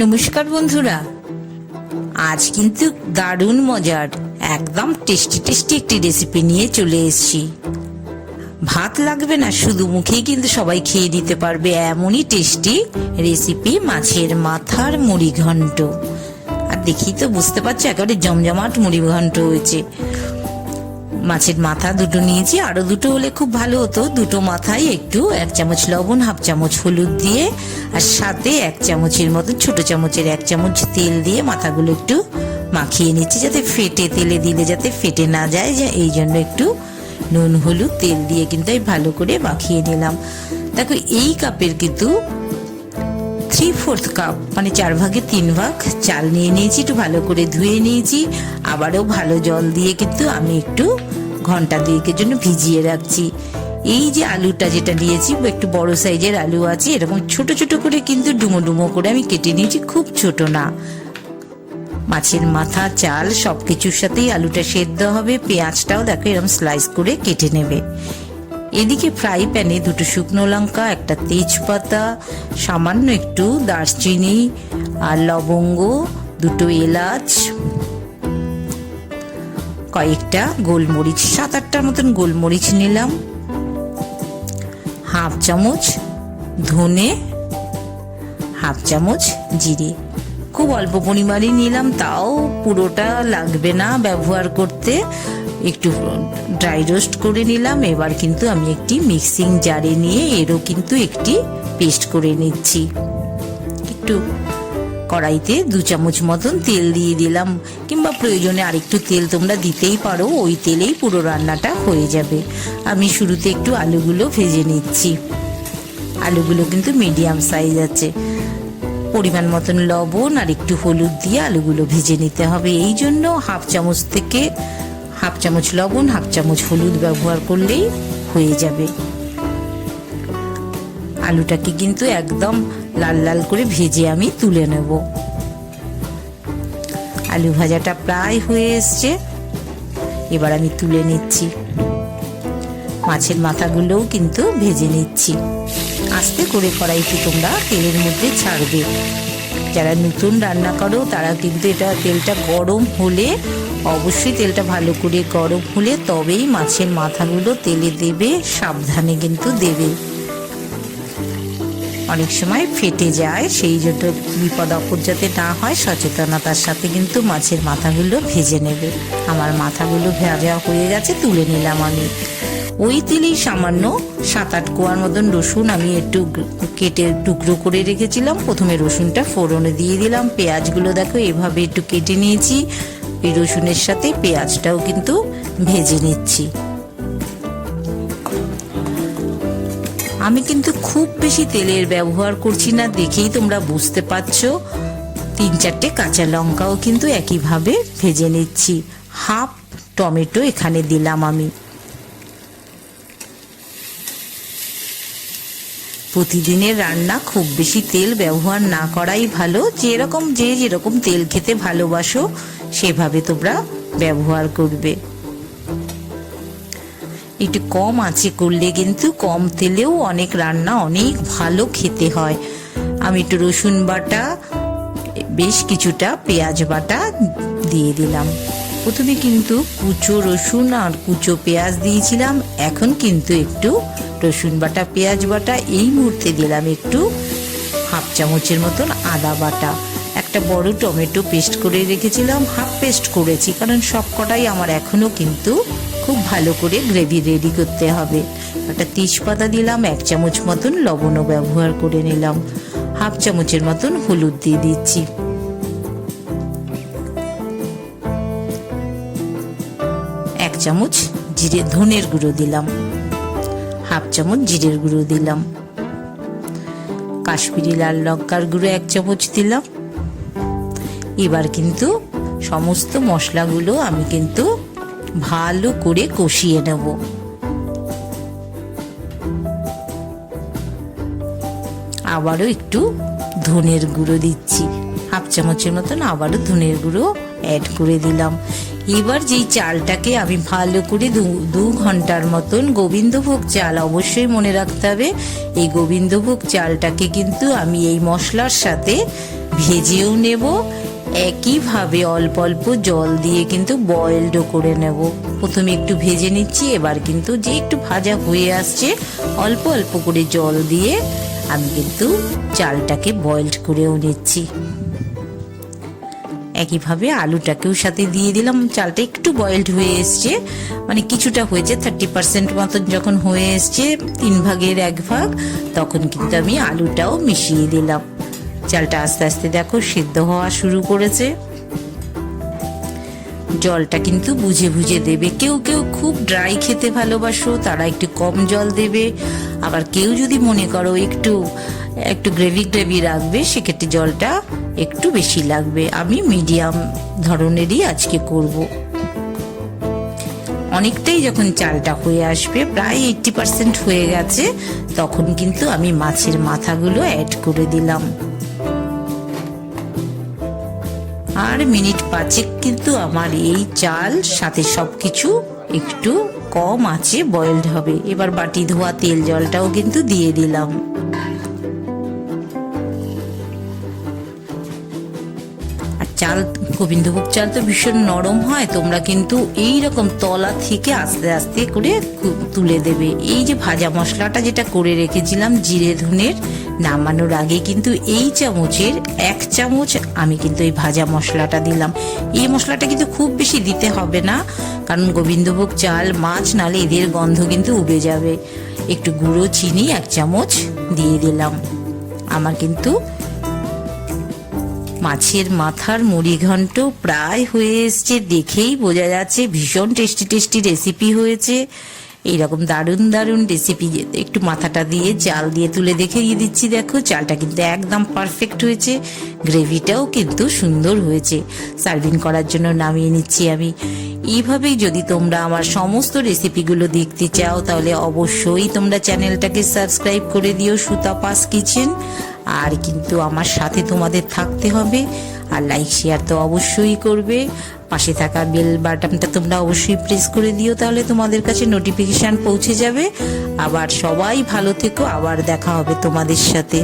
নমস্কার বন্ধুরা, আজ কিন্তু দারুণ মজার একদম টেস্টি একটি রেসিপি নিয়ে চলে এসেছি। ভাত লাগবে না, শুধু মুখেই কিন্তু সবাই খেয়ে নিতে পারবে এমনই টেস্টি রেসিপি মাছের মাথার মুরিঘন্ট। আর দেখি তো বুঝতে পারছো একেবারে জমজমাট মুরিঘন্ট হয়েছে। মাছের মাথা দুটো নিয়েছি, আরো দুটো হলে খুব ভালো হতো। দুটো মাথায় একটু 1 চামচ লবণ, 1/2 চামচ হলুদ দিয়ে আর সাথে 1 চামচের মতো ছোট চামচের 1 চামচ তেল দিয়ে মাথাগুলো একটু মাখিয়ে নিচ্ছি, যাতে ফেটে, তেলে দিলে যাতে ফেটে না যায়, যে এই জন্য একটু নুন হলুদ তেল দিয়ে কিন্তু আমি ভালো করে মাখিয়ে নিলাম। দেখো এই কাপের কিন্তু 3/4 কাপ মানে 4 ভাগে 3 ভাগ চাল নিয়ে নিয়েছি, একটু ভালো করে ধুয়ে নিয়েছি। আবারও ভালো জল দিয়ে কিন্তু আমি একটু ঘন্টা 2 জন্য ভিজিয়ে রাখছি। এই যে আলুটা যেটা নিয়েছি, একটু বড় সাইজের আলু আছে, এরকম ছোট ছোট করে কিন্তু ডুমো ডুমো করে আমি কেটে নিয়েছি, খুব ছোট না। মাছের মাথা, চাল সবকিছুর সাথেই আলুটা সেদ্ধ হবে। পেঁয়াজটাও দেখো এরকম স্লাইস করে কেটে নেবে। এদিকে ফ্রাই প্যানে 2টো শুকনো লঙ্কা, একটা তেজপাতা, সামান্য একটু দারচিনি আর লবঙ্গ, 2টো এলাচ, কয়েকটা গোলমরিচ, 7-8টার মতন গোলমরিচ নিলাম, 1/2 চামচ ধনে, 1/2 চামচ জিরে। খুব অল্প পরিমাণে নিলাম, তাও পুরোটা লাগবে না ব্যবহার করতে। একটু ড্রাই রোস্ট করে নিলাম। এবার কিন্তু আমি একটি মিক্সিং জারে নিয়ে এরও কিন্তু একটি পেস্ট করে নিচ্ছি। একটু কড়াইতে 2 চামচ মতন তেল দিয়ে দিলাম, কিংবা প্রয়োজনে আরেকটু তেল তোমরা দিতেই পারো, ওই তেলেই পুরো রান্নাটা হয়ে যাবে। আমি শুরুতে একটু আলুগুলো ভেজে নিচ্ছি। আলুগুলো কিন্তু মিডিয়াম সাইজ আছে। পরিমাণ মতন লবণ আর একটু হলুদ দিয়ে আলুগুলো ভেজে নিতে হবে। এই জন্য 1/2 চামচ থেকে 1/2 চামচ লবণ, 1/2 চামচ হলুদ ব্যবহার করলেই হয়ে যাবে। আলুটাকে কিন্তু একদম লাল লাল করে ভেজে আমি তুলে নেব। আলু ভাজাটা প্রায় হয়ে এসছে, এবার আমি তুলে নিচ্ছি। মাছের মাথাগুলোও কিন্তু ভেজে নিচ্ছি। আস্তে করে কড়াইতে তোমরা তেলের মধ্যে ছাড়বে। যারা নতুন রান্না করো তারা কিন্তু তেলটা গরম হলে, অবশ্যই তেলটা ভালো করে গরম হলে তবেই মাছের মাথাগুলো তেলে দেবে, সাবধানে কিন্তু দেবে। অনেক সময় ফেটে যায়, সেই জন্য বিপদ আপদ যাতে না হয় সচেতনতার সাথে কিন্তু মাছের মাথাগুলো ভেজে নেবে। আমার মাথাগুলো ভাজা হয়ে গেছে, তুলে নিলাম আমি। ওই তেলেই সামান্য 7-8 কোয়ার মতন রসুন আমি একটু কেটে টুকরো করে রেখেছিলাম। প্রথমে রসুনটা ফোড়নে দিয়ে দিলাম। পেঁয়াজগুলো দেখো এভাবে একটু কেটে নিয়েছি, এই রসুনের সাথে পেঁয়াজটাও কিন্তু ভেজে নিচ্ছি। আমি কিন্তু খুব বেশি তেলের ব্যবহার করছি না, দেখেই তোমরা বুঝতে পারছো। 3-4টে কাঁচা লঙ্কাও কিন্তু একইভাবে ভেজে নিচ্ছি। 1/2 টমেটো এখানে দিলাম আমি। প্রতিদিনের রান্না খুব বেশি তেল ব্যবহার না করাই ভালো। যে যেরকম তেল খেতে ভালোবাসো সেভাবে তোমরা ব্যবহার করবে। একটু কম আঁচে করলে কিন্তু কম তেলেও অনেক রান্না অনেক ভালো খেতে হয়। আমি একটু রসুন বাটা, বেশ কিছুটা পেঁয়াজ বাটা দিয়ে দিলাম। প্রথমে কিন্তু কুচো রসুন আর কুচো পেঁয়াজ দিয়েছিলাম, এখন কিন্তু একটু রসুন বাটা, পেঁয়াজ বাটা, এই মুহূর্তে দিলাম একটু 1/2 চামচের মতন আদা বাটা। একটা বড় টমেটো পেস্ট করে রেখেছিলাম, হাফ পেস্ট করেছি, কারণ সব কটাই আমার এখনো কিন্তু খুব ভালো করে গ্রেভি রেডি করতে হবে। একটা তেজপাতা দিলাম, 1 চামচ মতন লবণও ব্যবহার করে নিলাম, 1/2 চামচের মতন হলুদ দিয়ে দিচ্ছি। এক চামচ ধনের গুঁড়ো দিলাম, 1/2 চামচ জিরের গুঁড়ো দিলাম, কাশ্মীরি লাল লঙ্কার গুঁড়ো 1 চামচ দিলাম। এবার কিন্তু সমস্ত মশলাগুলো আমি কিন্তু ভালো করে কষিয়ে নেব। আবারও একটু ধনের গুঁড়ো দিচ্ছি, হাফ চামচের মতন আবারও ধনের গুঁড়ো অ্যাড করে দিলাম। এবার যেই চালটাকে আমি ভালো করে দু ঘন্টার মতন গোবিন্দভোগ চাল, অবশ্যই মনে রাখতে হবে এই গোবিন্দভোগ চালটাকে কিন্তু আমি এই মশলার সাথে ভেজেও নেব, একইভাবে অল্প অল্প জল দিয়ে কিন্তু বয়েলডও করে নেব। প্রথমে একটু ভেজে নিচ্ছি, এবার কিন্তু যে একটু ভাজা হয়ে আসছে অল্প অল্প করে জল দিয়ে আমি কিন্তু চালটাকে বয়েলড করেও নিচ্ছি। একইভাবে আলুটাকেও সাথে দিয়ে দিলাম। চালটা একটু বয়েলড হয়ে এসছে, মানে কিছুটা হয়েছে, 30% মতন যখন হয়ে এসছে, 3 ভাগের 1 ভাগ, তখন কিন্তু আমি আলুটাও মিশিয়ে দিলাম। চালটা আস্তে আস্তে দেখো সিদ্ধ হওয়া শুরু করেছে। জলটা কিন্তু বুঝে বুঝে দেবে। কেউ কেউ খুব ড্রাই খেতে ভালোবাসো, তারা একটু কম জল দেবে। আবার কেউ যদি মনে করো একটু গ্রেভি গ্রেভি রাখবে, সেক্ষেত্রে জলটা একটু বেশি লাগবে। আমি মিডিয়াম ধরনেরই আজকে করব। অনেকটাই যখন চালটা হয়ে আসবে, প্রায় 80% হয়ে গেছে, তখন কিন্তু আমি মাছের মাথাগুলো অ্যাড করে দিলাম। আর মিনিট 5 কিন্তু আমার এই চাল সাথে সবকিছু একটু কম আঁচে বয়েলড হবে। এবার বাটি ধোয়া তেল জলটাও কিন্তু দিয়ে দিলাম। আর চাল, গোবিন্দভোগ চাল তো ভীষণ নরম হয়, তোমরা কিন্তু এই রকম তলা থেকে আস্তে আস্তে করে তুলে দেবে। এই যে ভাজা মশলাটা যেটা করে রেখেছিলাম জিরে ধনের, নামানোর আগে কিন্তু এই চামচের 1 চামচ আমি কিন্তু এই ভাজা মশলাটা দিলাম। এই মশলাটা কিন্তু খুব বেশি দিতে হবে না, কারণ গোবিন্দভোগ চাল মাছ নালে এদের গন্ধ কিন্তু উবে যাবে। একটু গুঁড়ো চিনি 1 চামচ দিয়ে দিলাম। আমার কিন্তু মাছের মাথার মুরিঘন্ট প্রায় হয়ে এসছে, দেখেই বোঝা যাচ্ছে ভীষণ টেস্টি টেস্টি রেসিপি হয়েছে। এইরকম দারুণ দারুণ রেসিপি একটু মাথাটা দিয়ে চাল দিয়ে তুলে দেখিয়ে দিচ্ছি। দেখো চালটা কিন্তু একদম পারফেক্ট হয়েছে, গ্রেভিটাও কিন্তু সুন্দর হয়েছে। সার্ভিং করার জন্য নামিয়ে নিচ্ছি আমি। এইভাবেই যদি তোমরা আমার সমস্ত রেসিপিগুলো দেখতে চাও, তাহলে অবশ্যই তোমরা চ্যানেলটাকে সাবস্ক্রাইব করে দিও, সুতাপাস কিচেন। আর কিন্তু আমার সাথে তোমাদের থাকতে হবে, আর লাইক শেয়ার তো অবশ্যই করবে। পাশে থাকা বেল বাটনটা তোমরা অবশ্যই প্রেস করে দিও, তাহলে তোমাদের কাছে নোটিফিকেশন পৌঁছে যাবে। আবার সবাই ভালো থেকো, আবার দেখা হবে তোমাদের সাথে।